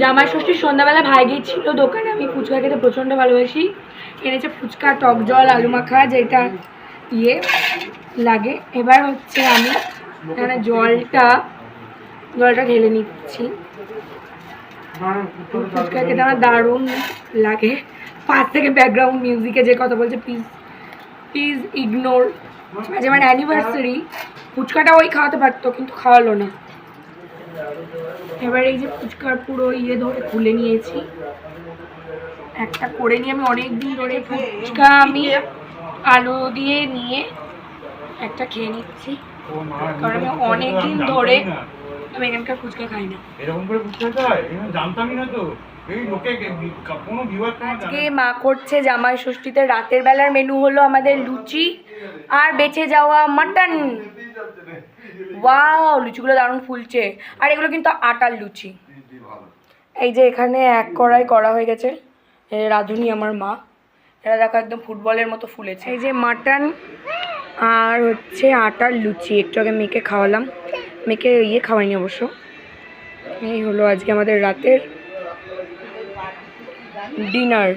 জামাই ষষ্ঠীর সন্ধ্যাবেলা ভাই গিয়েছিল দোকানে, আমি ফুচকা খেতে প্রচণ্ড ভালোবাসি। এনেছে ফুচকা, টক জল, আলু মাখা, যেটা ইয়ে লাগে। এবার হচ্ছে আমি এখানে জলটা ঢেলে নিচ্ছি। ফুচকা খেতে আমার দারুণ লাগে। পাশ থেকে ব্যাকগ্রাউন্ড মিউজিকে যে কথা বলছে প্লিজ প্লিজ ইগনোর। আজ আমার অ্যানিভার্সারি, ফুচকাটা ওই খাওয়াতে পারতো কিন্তু খাওয়ালো না। এবার এই যে ফুচকার পুরো ইয়ে ধরে খুলে নিয়েছি, একটা করে নিয়ে আমি অনেক দিন ধরে ফুচকা আমি আলু দিয়ে নিয়ে একটা খেয়ে নিচ্ছি, কারণ আমি অনেক দিন ধরে আমি এখানকার ফুচকা খাই না। এরকম করে ফুচকা খাই জানতামই না তো। আজকে মা করছে জামাই ষষ্ঠীতে রাতের বেলার মেনু হলো আমাদের লুচি আর বেঁচে যাওয়া মাটন। ওয়াও, লুচিগুলো দারুণ ফুলছে। আর এগুলো কিন্তু আটার লুচি। এই যে এখানে এক কড়াই করা হয়ে গেছে, রাঁধুনি আমার মা। এরা দেখো একদম ফুটবলের মতো ফুলেছে। এই যে মাটন আর হচ্ছে আটার লুচি, একটু আগে মেয়েকে খাওয়ালাম, মেয়েকে ইয়ে খাওয়াইনি অবশ্য। এই হলো আজকে আমাদের রাতের ডিনার।